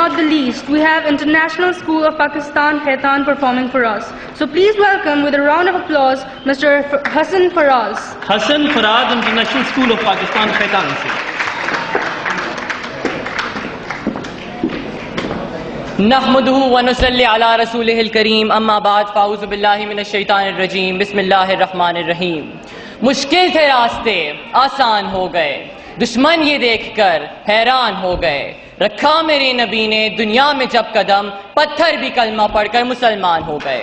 not the least, we have International School of Pakistan, Khaitan, performing for us. So please welcome with a round of applause Mr. Hassan Faraz. Hassan Faraz, International School of Pakistan, Khaitan سے. نحمدہ ونصلی علی رسولہ الکریم، اما بعد، فاعوذ باللہ من الشیطان الرجیم، بسم اللہ الرحمن الرحیم. مشکل تھے راستے آسان ہو گئے، دشمن یہ دیکھ کر حیران ہو گئے. رکھا میرے نبی نے دنیا میں جب قدم، پتھر بھی کلمہ پڑھ کر مسلمان ہو گئے.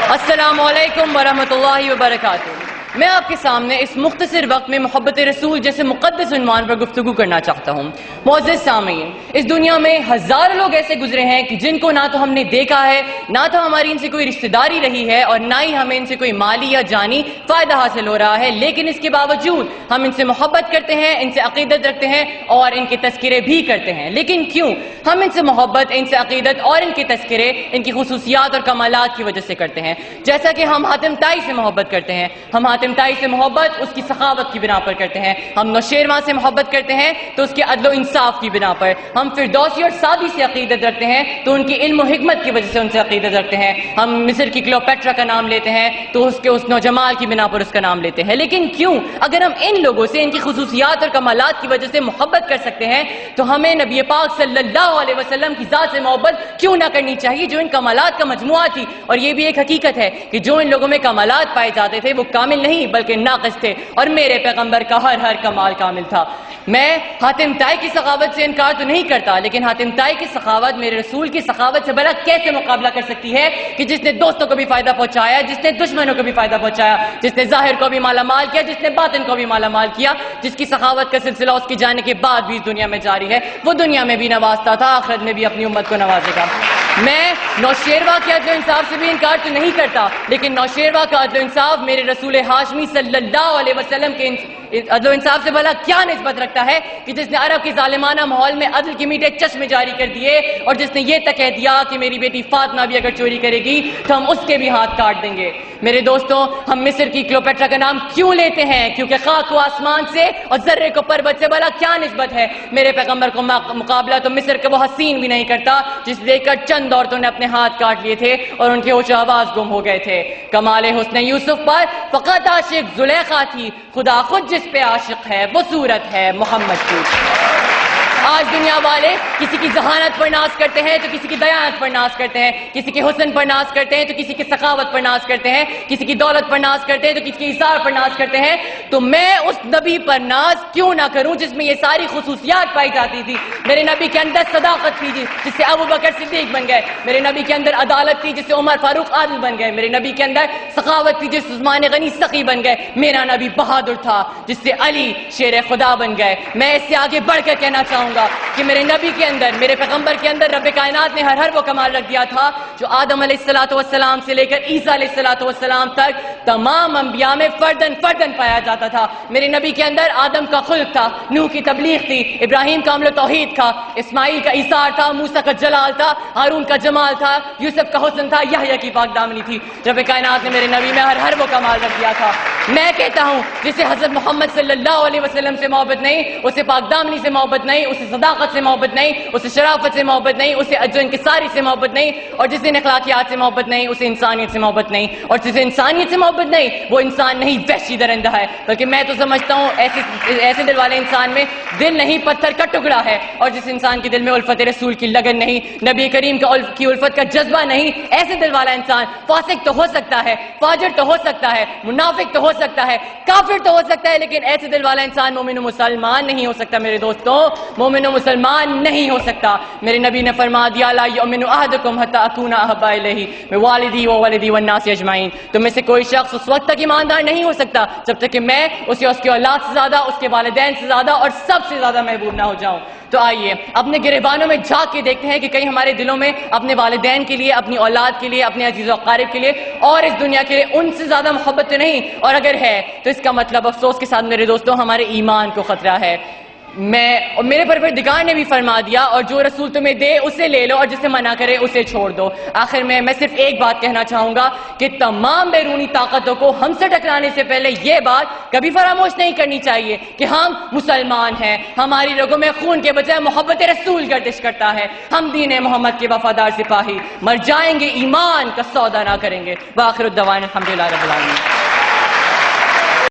السلام علیکم ورحمۃ اللہ وبرکاتہ. میں آپ کے سامنے اس مختصر وقت میں محبت رسول جیسے مقدس عنوان پر گفتگو کرنا چاہتا ہوں. معزز سامعین، اس دنیا میں ہزاروں لوگ ایسے گزرے ہیں کہ جن کو نہ تو ہم نے دیکھا ہے، نہ تو ہماری ان سے کوئی رشتہ داری رہی ہے، اور نہ ہی ہمیں ان سے کوئی مالی یا جانی فائدہ حاصل ہو رہا ہے، لیکن اس کے باوجود ہم ان سے محبت کرتے ہیں، ان سے عقیدت رکھتے ہیں اور ان کے تذکرے بھی کرتے ہیں. لیکن کیوں ہم ان سے محبت، ان سے عقیدت اور ان کے تذکرے ان کی خصوصیات اور کمالات کی وجہ سے کرتے ہیں؟ جیسا کہ ہم حاتم طائی سے محبت کرتے ہیں، ہم حاتم طائی سے محبت اس کی سخاوت کی بنا پر کرتے ہیں. ہم نوشیروان سے محبت کرتے ہیں تو اس کے عدل و انصاف کی بنا پر. ہم فردوسی اور سعدی سے عقیدت رکھتے ہیں تو ان کی علم و حکمت کی وجہ سے ان سے عقیدت رکھتے ہیں. ہم مصر کی کلیوپیٹرا کا نام لیتے ہیں تو اس کے حسن و جمال کی بنا پر اس کا نام لیتے ہیں. لیکن کیوں اگر ہم ان لوگوں سے ان کی خصوصیات اور کمالات کی وجہ سے محبت کر سکتے ہیں تو ہمیں نبی پاک صلی اللہ علیہ وسلم کی ذات سے محبت کیوں نہ کرنی چاہیے جو ان کمالات کا مجموعہ تھی؟ اور یہ بھی ایک حقیقت ہے کہ جو ان لوگوں میں کمالات پائے جاتے تھے وہ کامل نہیں بلکہ ناقص تھے، اور میرے پیغمبر کا ہر کمال کامل تھا. میں حاتم طائی کی سخاوت سے انکار تو نہیں کرتا، لیکن حاتم طائی کی سخاوت میرے رسول کی سخاوت سے بھلا کیسے مقابلہ کر سکتی ہے کہ جس نے دوستوں کو بھی فائدہ پہنچایا، جس نے دشمنوں کو بھی فائدہ پہنچایا، جس نے ظاہر کو بھی مالا مال کیا، جس نے باطن کو بھی مالا مال کیا، جس کی سخاوت کا سلسلہ اس کے جانے کے بعد بھی اس دنیا میں جاری ہے. وہ دنیا میں بھی نوازتا تھا، آخرت میں بھی اپنی امت کو نوازے گا. میں نوشیروان کے عدل و انصاف سے بھی انکار تو نہیں کرتا، لیکن نوشیروان کا عدل و انصاف میرے رسول ہاشمی صلی اللہ علیہ وسلم کے عدل و انصاف سے بھلا کیا نسبت رکھتا ہے کہ جس نے عرب کی ظالمانہ ماحول میں عدل کے میٹھے چشمے جاری کر دیے اور جس نے یہ تک کہہ دیا کہ میری بیٹی فاطمہ بھی اگر چوری کرے گی تو ہم اس کے بھی ہاتھ کاٹ دیں گے. میرے دوستوں، ہم مصر کی کلیوپیٹرا کا نام کیوں لیتے ہیں؟ کیونکہ خاک کو آسمان سے اور ذرے کو پربت سے بھلا کیا نسبت ہے؟ میرے پیغمبر کو مقابلہ تو مصر کے وہ حسین بھی نہیں کرتا جس دیکھ کر چند عورتوں نے اپنے ہاتھ کاٹ لیے تھے اور ان کے ہوش و آواز گم ہو گئے تھے. کمال حسن یوسف پر فقط عاشق زلیخا تھی، خدا خود جس پہ عاشق ہے وہ صورت ہے محمد کی. آج دنیا والے کسی کی ذہانت پر ناز کرتے ہیں تو کسی کی دیانت پر ناز کرتے ہیں، کسی کے حسن پر ناز کرتے ہیں تو کسی کی سخاوت پر ناز کرتے ہیں، کسی کی دولت پر ناز کرتے ہیں تو کسی کے اثار پر ناز کرتے ہیں. تو میں اس نبی پر ناز کیوں نہ کروں جس میں یہ ساری خصوصیات پائی جاتی تھی؟ میرے نبی کے اندر صداقت تھی جس سے ابو بکر صدیق بن گئے، میرے نبی کے اندر عدالت تھی جس سے عمر فاروق عادل بن گئے، میرے نبی کے اندر سخاوت تھی جس سے عثمان غنی سخی بن گئے، میرا نبی بہادر تھا جس سے علی شیر خدا بن گئے. میں اس سے آگے بڑھ کر کہنا چاہوں گا کہ میرے نبی کے اندر، میرے پیغمبر کے اندر رب کائنات نے ہر وہ کمال رکھ دیا تھا جو آدم علیہ السلام سے لے کر عیسیٰ علیہ السلام تک تمام انبیاء میں فردن پایا جاتا تھا. میرے نبی کے اندر آدم کا خلق تھا، نوح کی تبلیغ تھی، ابراہیم کا عمل و توحید تھا، اسماعیل کا ایثار تھا، موسیٰ کا جلال تھا، ہارون کا جمال تھا، یوسف کا حسن تھا، یحییٰ کی پاک دامنی تھی. رب کائنات نے میرے نبی میں ہر وہ کمال رکھ دیا تھا. میں کہتا ہوں جسے حضرت محمد صلی اللہ علیہ وسلم سے محبت نہیں، اسے پاک دامنی سے محبت نہیں، اسے صداقت سے محبت نہیں، اسے شرافت سے محبت نہیں، اسے عجز و انکساری سے محبت نہیں، اور جسے اخلاقیات سے محبت نہیں اسے انسانیت سے محبت نہیں، اور جسے انسانیت سے محبت نہیں وہ انسان نہیں، وحشی درندہ ہے. بلکہ میں تو سمجھتا ہوں ایسے دل والے انسان میں دل نہیں پتھر کا ٹکڑا ہے، اور جس انسان کے دل میں الفت رسول کی لگن نہیں، نبی کریم کی الفت کا جذبہ نہیں، ایسے دل والا انسان فاسق تو ہو سکتا ہے، فاجر تو ہو سکتا ہے، منافق تو ہو سکتا ہے، کافر تو ہو سکتا ہے، لیکن ایسے دل والا انسان مومن و مسلمان نہیں ہو سکتا. میرے دوستوں، مومن و مسلمان نہیں ہو سکتا. میرے نبی نے فرما دیا لا یؤمن احدکم حتی اکون احب الیہ من والدی و ولدی والناس اجمعین. تم میں سے کوئی شخص اس وقت تک ایماندار نہیں ہو سکتا جب تک کہ میں اسے اس کی اولاد سے زیادہ، اس کے والدین سے زیادہ اور سب سے زیادہ محبوب نہ ہو جاؤں. تو آئیے اپنے گریبانوں میں جھانک کے دیکھتے ہیں کہ کہیں ہمارے دلوں میں اپنے والدین کے لیے، اپنی اولاد کے لیے، اپنے عزیز و اقارب کے لیے اور اس دنیا کے لیے ان سے زیادہ محبت تو نہیں، اور اگر ہے تو اس کا مطلب افسوس کے ساتھ میرے دوستوں ہمارے ایمان کو خطرہ ہے. میرے پروردگار نے بھی فرما دیا اور جو رسول تمہیں دے اسے لے لو اور جسے منع کرے اسے چھوڑ دو. آخر میں صرف ایک بات کہنا چاہوں گا کہ تمام بیرونی طاقتوں کو ہم سے ٹکرانے سے پہلے یہ بات کبھی فراموش نہیں کرنی چاہیے کہ ہم مسلمان ہیں, ہماری رگوں میں خون کے بجائے محبت رسول گردش کرتا ہے, ہم دین محمد کے وفادار سپاہی, مر جائیں گے ایمان کا سودا نہ کریں گے. وآخر الدعوانا الحمدللہ رب العالمین.